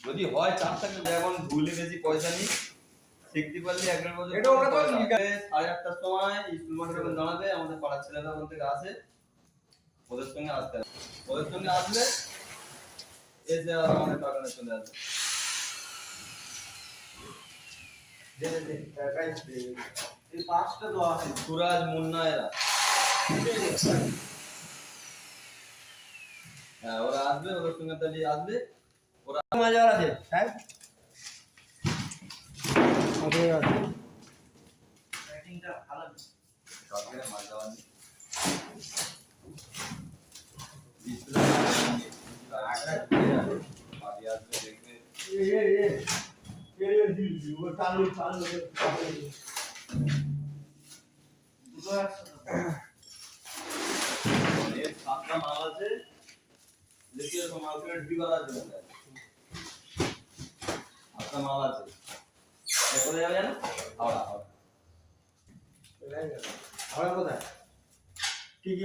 যদি হয় 4 টাকা এখন ভুলে গেছি পয়সা নেই শিখতে পারলে একবার বছর এটা ওকে তো 8:30টার সময় স্কুল মাঠে যখন দাঁড়াবে আমাদের পাড়ার ছেলেরা ওখান থেকে আসে ওদের সঙ্গে আসতে হবে ওদের সঙ্গে আসলে এসে আর আমাদের বাগানে চলে আসবে এই পাঁচটা দেওয়া আছে সুরাজ মুন্না এরা হ্যাঁ ওরা আসবে ওদের সঙ্গে তাহলে আসবে ওরা মজা আছে হ্যাঁ ওকে ব্যাটিংটা ভালো সবকে মজা আছে চালু সাতটা মাল আছে দেখি এরকম আলটিমেট বিবার আছে সাতটা মাল আছে এরপরে যাবে জানো হাওড়া হাওড়া কোথায় ঠিকই